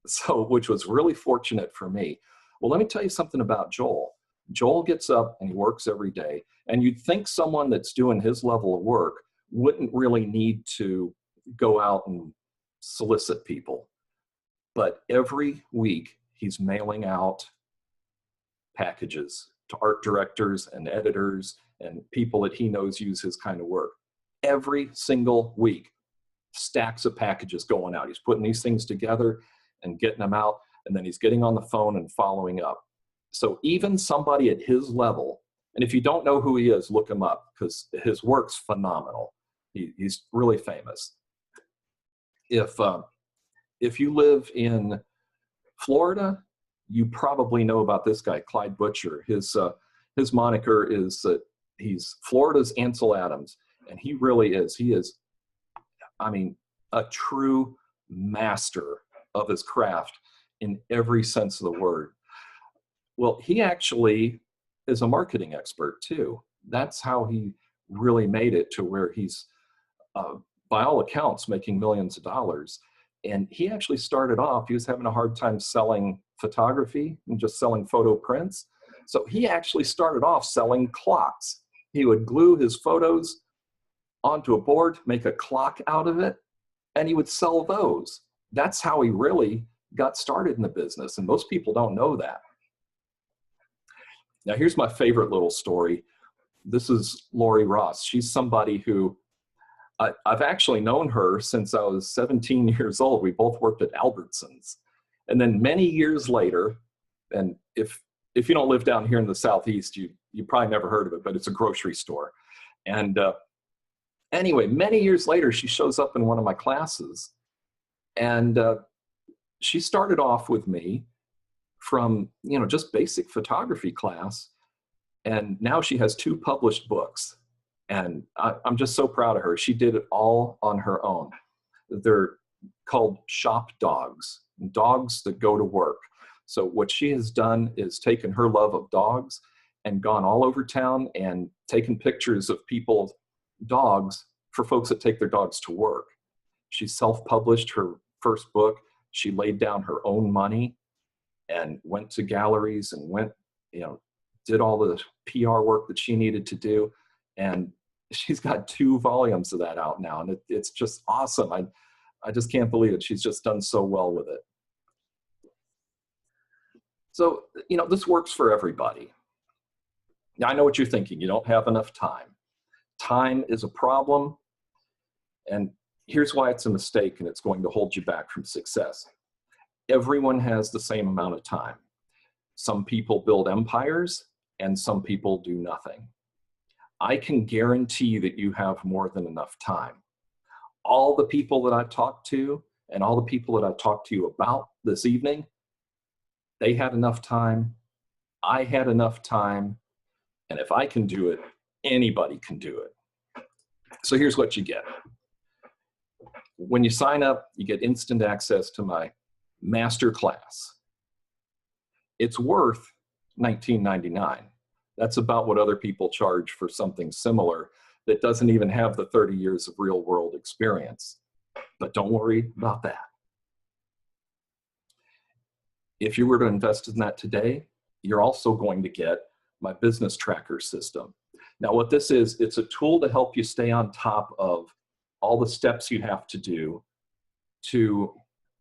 so which was really fortunate for me. Well, let me tell you something about Joel. Joel gets up and he works every day. And you'd think someone that's doing his level of work wouldn't really need to go out and solicit people. But every week he's mailing out packages to art directors and editors and people that he knows use his kind of work. Every single week, stacks of packages going out. He's putting these things together and getting them out, and then he's getting on the phone and following up. So even somebody at his level, and if you don't know who he is, look him up because his work's phenomenal. He's really famous. If you live in Florida, you probably know about this guy, Clyde Butcher. His moniker is that he's Florida's Ansel Adams, and he really is. He is, I mean, a true master of his craft in every sense of the word. Well, he actually is a marketing expert too. That's how he really made it to where he's, by all accounts, making millions of dollars. And he actually started off, he was having a hard time selling photography and just selling photo prints. So he actually started off selling clocks. He would glue his photos onto a board, make a clock out of it, and he would sell those. That's how he really got started in the business, and most people don't know that. Now, here's my favorite little story. This is Lori Ross. She's somebody who I've actually known her since I was 17 years old. We both worked at Albertsons. And then many years later, and if you don't live down here in the Southeast, you probably never heard of it, but it's a grocery store. And anyway, many years later, she shows up in one of my classes. And she started off with me from, just basic photography class. And now she has 2 published books. And I'm just so proud of her. She did it all on her own. They're called shop dogs, dogs that go to work. So what she has done is taken her love of dogs and gone all over town and taken pictures of people's dogs for folks that take their dogs to work. She self-published her first book. She laid down her own money and went to galleries and did all the PR work that she needed to do. And she's got 2 volumes of that out now. And it's just awesome. I just can't believe it. She's just done so well with it. So, this works for everybody. Now, I know what you're thinking. You don't have enough time. Time is a problem. And here's why it's a mistake and it's going to hold you back from success. Everyone has the same amount of time. Some people build empires and some people do nothing. I can guarantee that you have more than enough time. All the people that I've talked to and all the people that I've talked to you about this evening, they had enough time. I had enough time. And if I can do it, anybody can do it. So here's what you get. When you sign up, you get instant access to my master class. It's worth $19.99. That's about what other people charge for something similar that doesn't even have the 30 years of real world experience. But don't worry about that. If you were to invest in that today, you're also going to get my business tracker system. Now, what this is, it's a tool to help you stay on top of all the steps you have to do to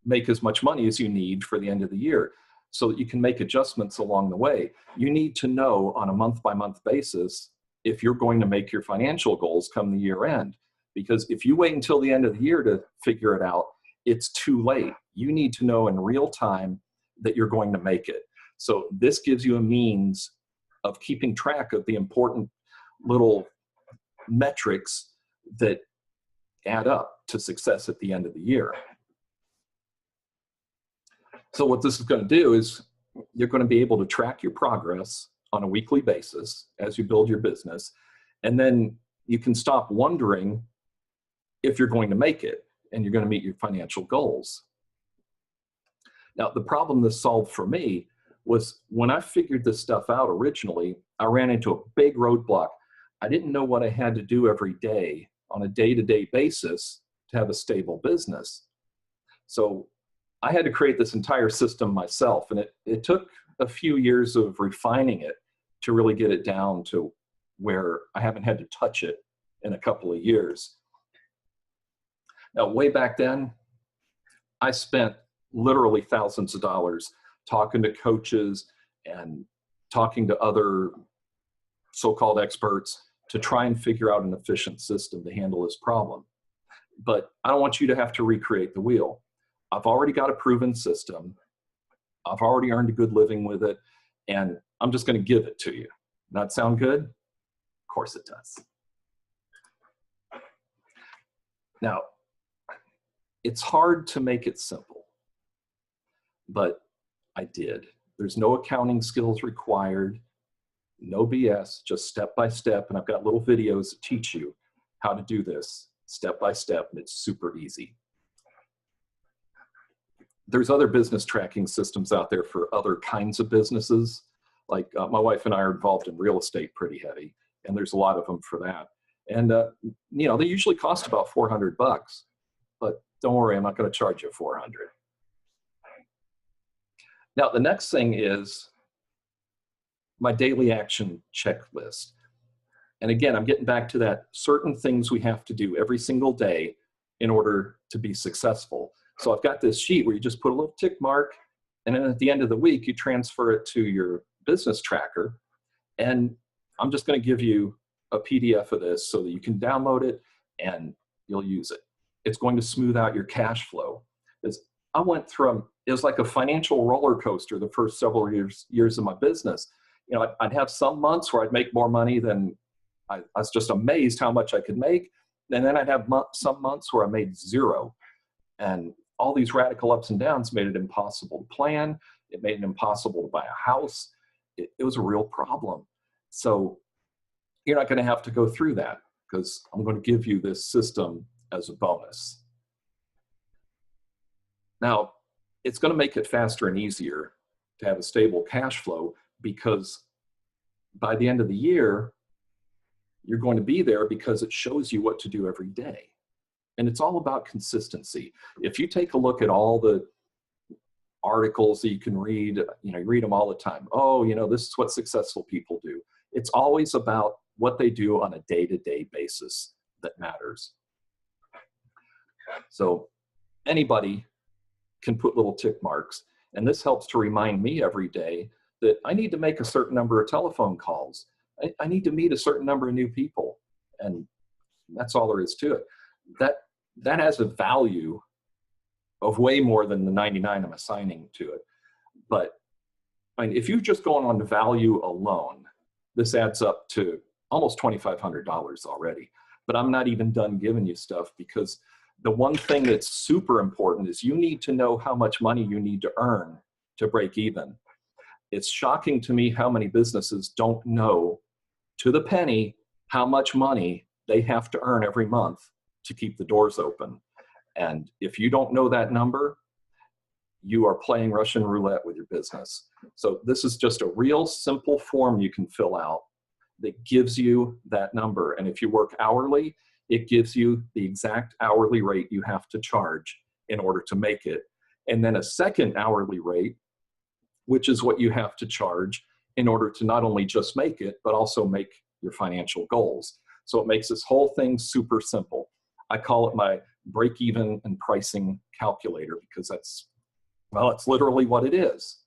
make as much money as you need for the end of the year, so that you can make adjustments along the way. You need to know on a month-by-month basis if you're going to make your financial goals come the year end. Because if you wait until the end of the year to figure it out, it's too late. You need to know in real time that you're going to make it. So this gives you a means of keeping track of the important little metrics that add up to success at the end of the year. So what this is going to do is you're going to be able to track your progress on a weekly basis as you build your business. And then you can stop wondering if you're going to make it and you're going to meet your financial goals. Now, the problem this solved for me was when I figured this stuff out originally, I ran into a big roadblock. I didn't know what I had to do every day on a day-to-day basis to have a stable business. So I had to create this entire system myself, and it took a few years of refining it to really get it down to where I haven't had to touch it in a couple of years. Now, way back then, I spent literally thousands of dollars talking to coaches and talking to other so-called experts to try and figure out an efficient system to handle this problem. But I don't want you to have to recreate the wheel. I've already got a proven system. I've already earned a good living with it, and I'm just going to give it to you. That sound good? Of course it does. Now, it's hard to make it simple, but I did. There's no accounting skills required, no BS, just step by step, and I've got little videos that teach you how to do this step by step, and it's super easy. There's other business tracking systems out there for other kinds of businesses. Like my wife and I are involved in real estate pretty heavy, and there's a lot of them for that. And, they usually cost about $400, but don't worry, I'm not going to charge you $400. Now, the next thing is my daily action checklist. And again, I'm getting back to that certain things we have to do every single day in order to be successful. So I've got this sheet where you just put a little tick mark, and then at the end of the week, you transfer it to your business tracker. And I'm just going to give you a PDF of this so that you can download it and you'll use it. It's going to smooth out your cash flow. I went through, it was like a financial roller coaster the first several years of my business. I'd have some months where I'd make more money than I was just amazed how much I could make. And then I'd have some months where I made zero. And all these radical ups and downs made it impossible to plan. It made it impossible to buy a house. It was a real problem. So you're not going to have to go through that because I'm going to give you this system as a bonus. Now, it's going to make it faster and easier to have a stable cash flow because by the end of the year, you're going to be there because it shows you what to do every day. And it's all about consistency. If you take a look at all the articles that you can read, you read them all the time. Oh, this is what successful people do. It's always about what they do on a day-to-day basis that matters. So anybody can put little tick marks, and this helps to remind me every day that I need to make a certain number of telephone calls. I need to meet a certain number of new people, and that's all there is to it. That has a value of way more than the 99 I'm assigning to it. But if you're just going on the value alone, this adds up to almost $2,500 already. But I'm not even done giving you stuff because the one thing that's super important is you need to know how much money you need to earn to break even. It's shocking to me how many businesses don't know to the penny how much money they have to earn every month to keep the doors open. And if you don't know that number, you are playing Russian roulette with your business. So this is just a real simple form you can fill out that gives you that number. And if you work hourly, it gives you the exact hourly rate you have to charge in order to make it. And then a second hourly rate, which is what you have to charge in order to not only just make it, but also make your financial goals. So it makes this whole thing super simple. I call it my break-even and pricing calculator because that's literally what it is.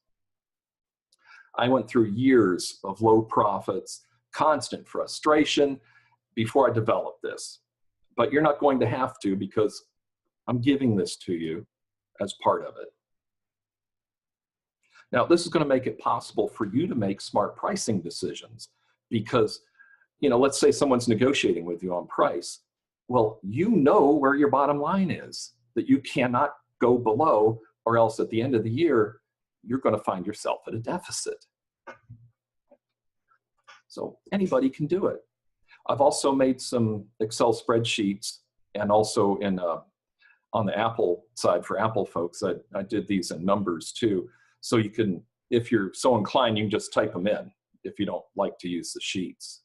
I went through years of low profits, constant frustration before I developed this. But you're not going to have to because I'm giving this to you as part of it. Now, this is going to make it possible for you to make smart pricing decisions because, let's say someone's negotiating with you on price. Well, you know where your bottom line is, that you cannot go below, or else at the end of the year, you're going to find yourself at a deficit. So anybody can do it. I've also made some Excel spreadsheets, and also on the Apple side for Apple folks, I did these in numbers too. So you can, if you're so inclined, you can just type them in if you don't like to use the sheets.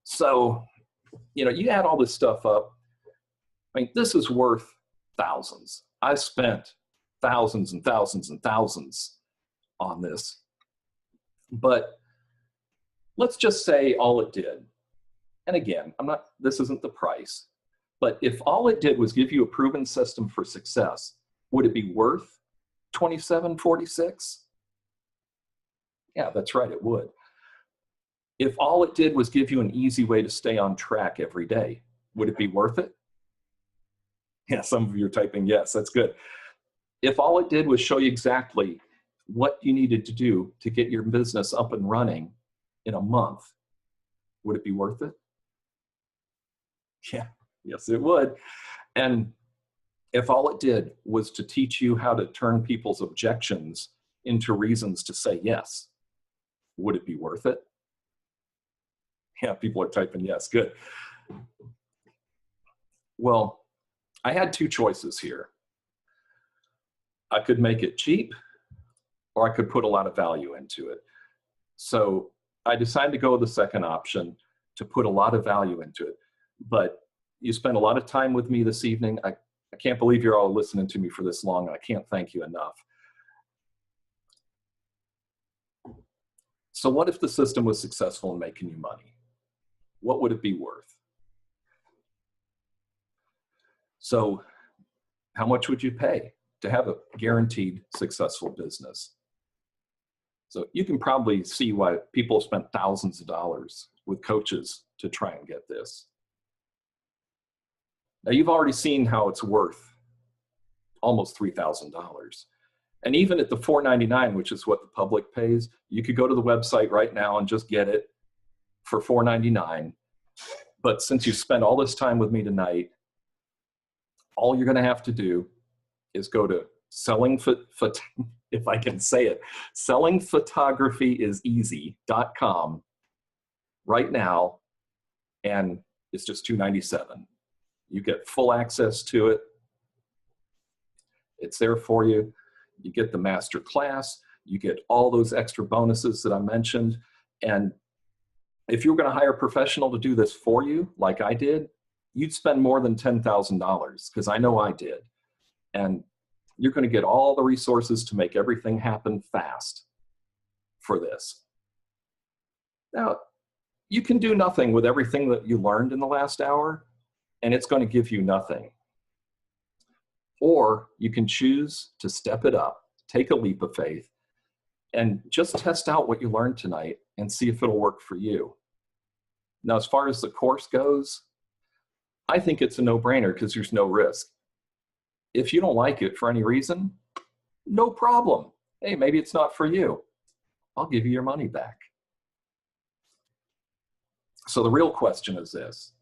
So, you add all this stuff up. This is worth thousands. I spent thousands and thousands and thousands on this. But let's just say all it did, and again, this isn't the price, but if all it did was give you a proven system for success, would it be worth $27.46? Yeah, that's right, it would. If all it did was give you an easy way to stay on track every day, would it be worth it? Yeah, some of you are typing yes, that's good. If all it did was show you exactly what you needed to do to get your business up and running in a month, would it be worth it? Yeah, yes, it would. And if all it did was to teach you how to turn people's objections into reasons to say yes, would it be worth it? Yeah, people are typing yes, good. Well, I had two choices here. I could make it cheap, or I could put a lot of value into it. So I decided to go with the second option. to put a lot of value into it. But you spent a lot of time with me this evening. I can't believe you're all listening to me for this long. I can't thank you enough. So what if the system was successful in making you money? What would it be worth? So how much would you pay to have a guaranteed successful business? So you can probably see why people spent thousands of dollars with coaches to try and get this. Now you've already seen how it's worth almost $3,000. And even at the $4.99, which is what the public pays, you could go to the website right now and just get it for $4.99. But since you've spent all this time with me tonight, all you're going to have to do is go to if I can say it, sellingphotographyiseasy.com right now, and it's just $297. You get full access to it. It's there for you. You get the master class. You get all those extra bonuses that I mentioned. And if you were going to hire a professional to do this for you, like I did, you'd spend more than $10,000, because I know I did. And you're going to get all the resources to make everything happen fast for this. Now, you can do nothing with everything that you learned in the last hour, and it's going to give you nothing. Or you can choose to step it up, take a leap of faith, and just test out what you learned tonight and see if it'll work for you. Now, as far as the course goes, I think it's a no-brainer because there's no risk. If you don't like it for any reason, no problem. Hey, maybe it's not for you. I'll give you your money back. So the real question is this: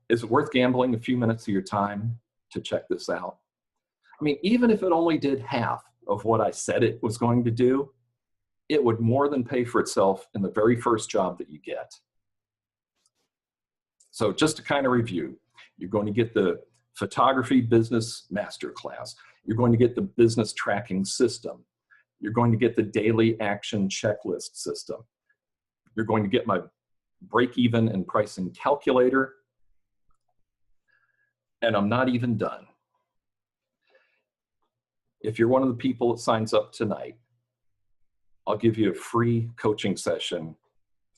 is it worth gambling a few minutes of your time to check this out? I mean, even if it only did half of what I said it was going to do, it would more than pay for itself in the very first job that you get. So just to kind of review, you're going to get the photography business masterclass. You're going to get the business tracking system. You're going to get the daily action checklist system. You're going to get my break-even and pricing calculator. And I'm not even done. If you're one of the people that signs up tonight, I'll give you a free coaching session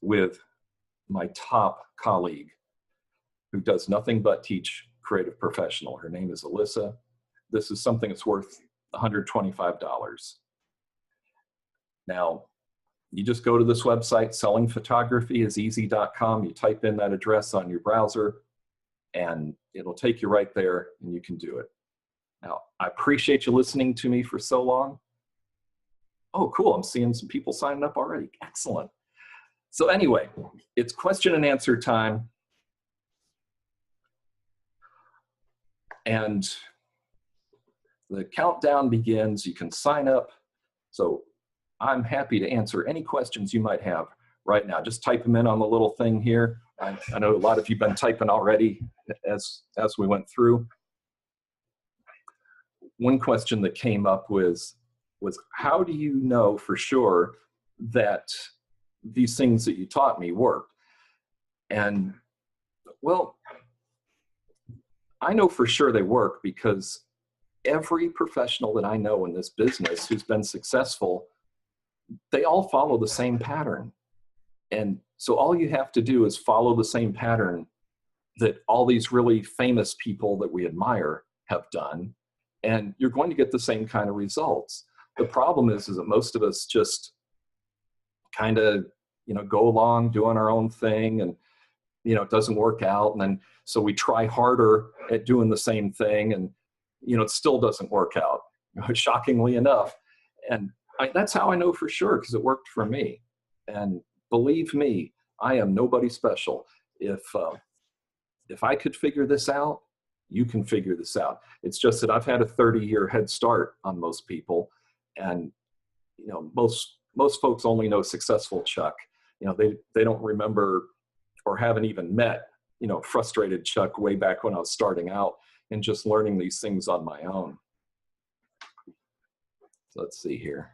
with my top colleague who does nothing but teach creative professional. Her name is Alisa. This is something that's worth $125. Now, you just go to this website, sellingphotographyiseasy.com. You type in that address on your browser, and it'll take you right there, and you can do it. Now, I appreciate you listening to me for so long. Oh, cool. I'm seeing some people signing up already. Excellent. So anyway, it's question and answer time. And the countdown begins. You can sign up. So I'm happy to answer any questions you might have right now. Just type them in on the little thing here. I know a lot of you have been typing already as we went through. One question that came up was how do you know for sure that these things that you taught me work? And well, I know for sure they work because every professional that I know in this business who's been successful, they all follow the same pattern. And so all you have to do is follow the same pattern that all these really famous people that we admire have done, and you're going to get the same kind of results. The problem is that most of us just kind of, go along doing our own thing, and, it doesn't work out. And then, so we try harder at doing the same thing, and, it still doesn't work out, shockingly enough. And that's how I know for sure, because it worked for me. And believe me, I am nobody special. If I could figure this out, you can figure this out. It's just that I've had a 30-year head start on most people. And, most folks only know successful Chuck. They don't remember or haven't even met, frustrated Chuck way back when I was starting out and just learning these things on my own. So let's see here.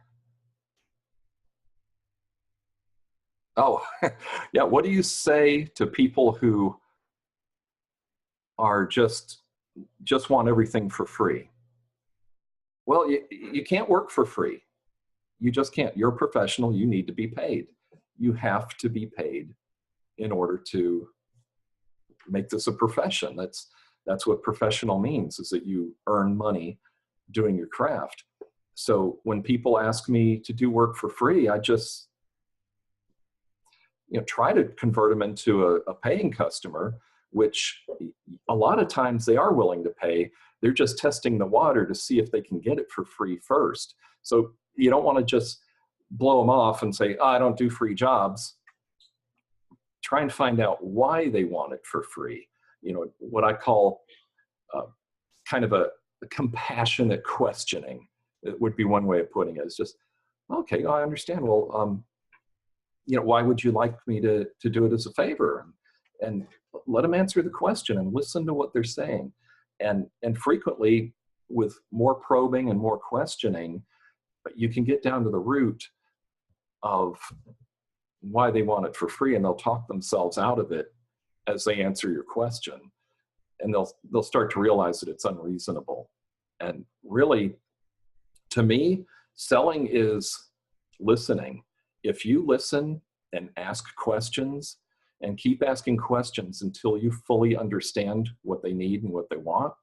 Oh, yeah. What do you say to people who are just want everything for free? Well, you can't work for free. You just can't. You're a professional. You need to be paid. You have to be paid in order to make this a profession. That's what professional means, is that you earn money doing your craft. So when people ask me to do work for free, I just try to convert them into a paying customer, which a lot of times they are willing to pay. They're just testing the water to see if they can get it for free first. So you don't want to just blow them off and say, oh, I don't do free jobs. Try and find out why they want it for free. What I call kind of a compassionate questioning. It would be one way of putting it. It's just, okay, I understand. Well, why would you like me to do it as a favor? And let them answer the question and listen to what they're saying. And frequently, with more probing and more questioning, you can get down to the root of why they want it for free, and they'll talk themselves out of it as they answer your question. And they'll start to realize that it's unreasonable. And really, to me, selling is listening. If you listen and ask questions and keep asking questions until you fully understand what they need and what they want,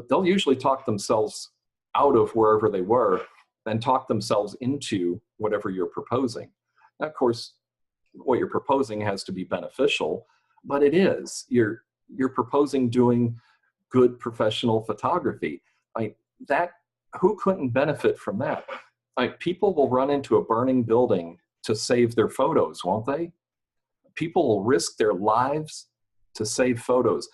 they'll usually talk themselves out of wherever they were and talk themselves into whatever you're proposing. Now, of course, what you're proposing has to be beneficial, but it is. You're proposing doing good professional photography. Who couldn't benefit from that? People will run into a burning building to save their photos, won't they? People will risk their lives to save photos.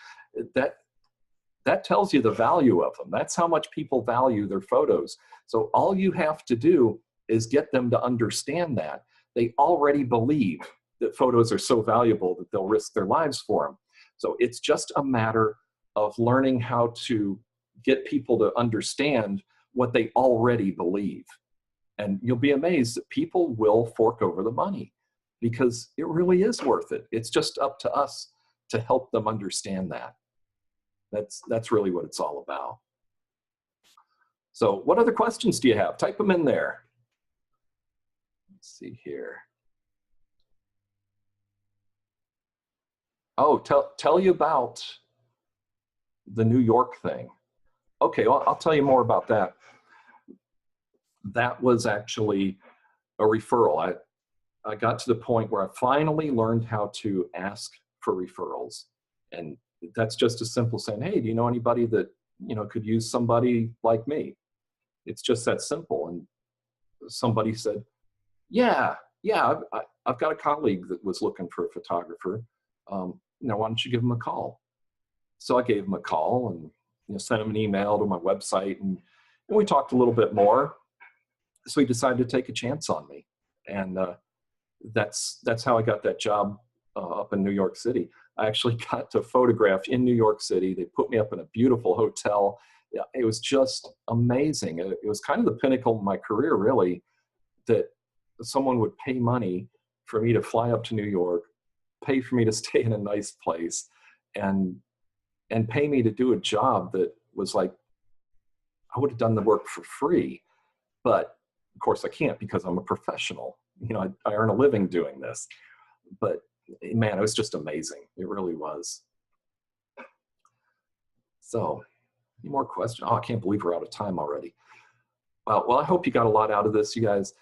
That tells you the value of them. That's how much people value their photos. So all you have to do is get them to understand that. They already believe that photos are so valuable that they'll risk their lives for them. So it's just a matter of learning how to get people to understand what they already believe. And you'll be amazed that people will fork over the money because it really is worth it. It's just up to us to help them understand that. That's really what it's all about. So what other questions do you have? Type them in there. Let's see here. Oh, tell you about the New York thing. Okay, well, I'll tell you more about that. That was actually a referral. I got to the point where I finally learned how to ask for referrals. And that's just as simple as saying, hey, do you know anybody that could use somebody like me? It's just that simple. And somebody said, yeah, I've got a colleague that was looking for a photographer. Why don't you give him a call? So I gave him a call and sent him an email to my website, and we talked a little bit more. So he decided to take a chance on me, and that's how I got that job up in New York City. I actually got to photograph in New York City. They put me up in a beautiful hotel. It was just amazing. It was kind of the pinnacle of my career, really, that someone would pay money for me to fly up to New York, pay for me to stay in a nice place, and pay me to do a job that was like, I would have done the work for free. But of course I can't because I'm a professional. I earn a living doing this. But man, it was just amazing. It really was. So, any more questions? Oh, I can't believe we're out of time already. Well, I hope you got a lot out of this, you guys.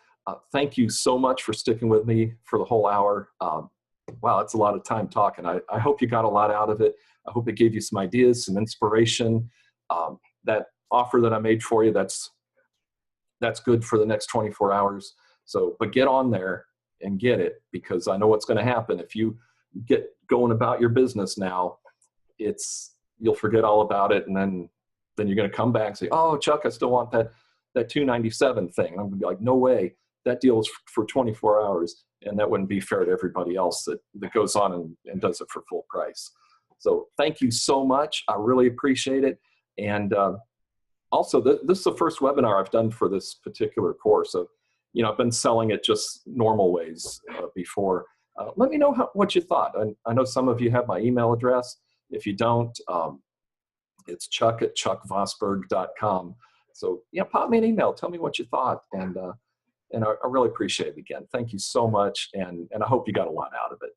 Thank you so much for sticking with me for the whole hour. Wow, that's a lot of time talking. I hope you got a lot out of it. I hope it gave you some ideas, some inspiration. That offer that I made for you, that's good for the next 24 hours. So, but get on there and get it, because I know what's going to happen. If you get going about your business now, you'll forget all about it. And then you're going to come back and say, oh, Chuck, I still want that $297 thing. And I'm going to be like, no way, that deal is for 24 hours. And that wouldn't be fair to everybody else that goes on and does it for full price. So thank you so much. I really appreciate it. And also, this is the first webinar I've done for this particular course. So, I've been selling it just normal ways before. Let me know what you thought. I know some of you have my email address. If you don't, it's chuck@chuckvosburgh.com. So yeah, pop me an email. Tell me what you thought. And I really appreciate it again. Thank you so much. And I hope you got a lot out of it.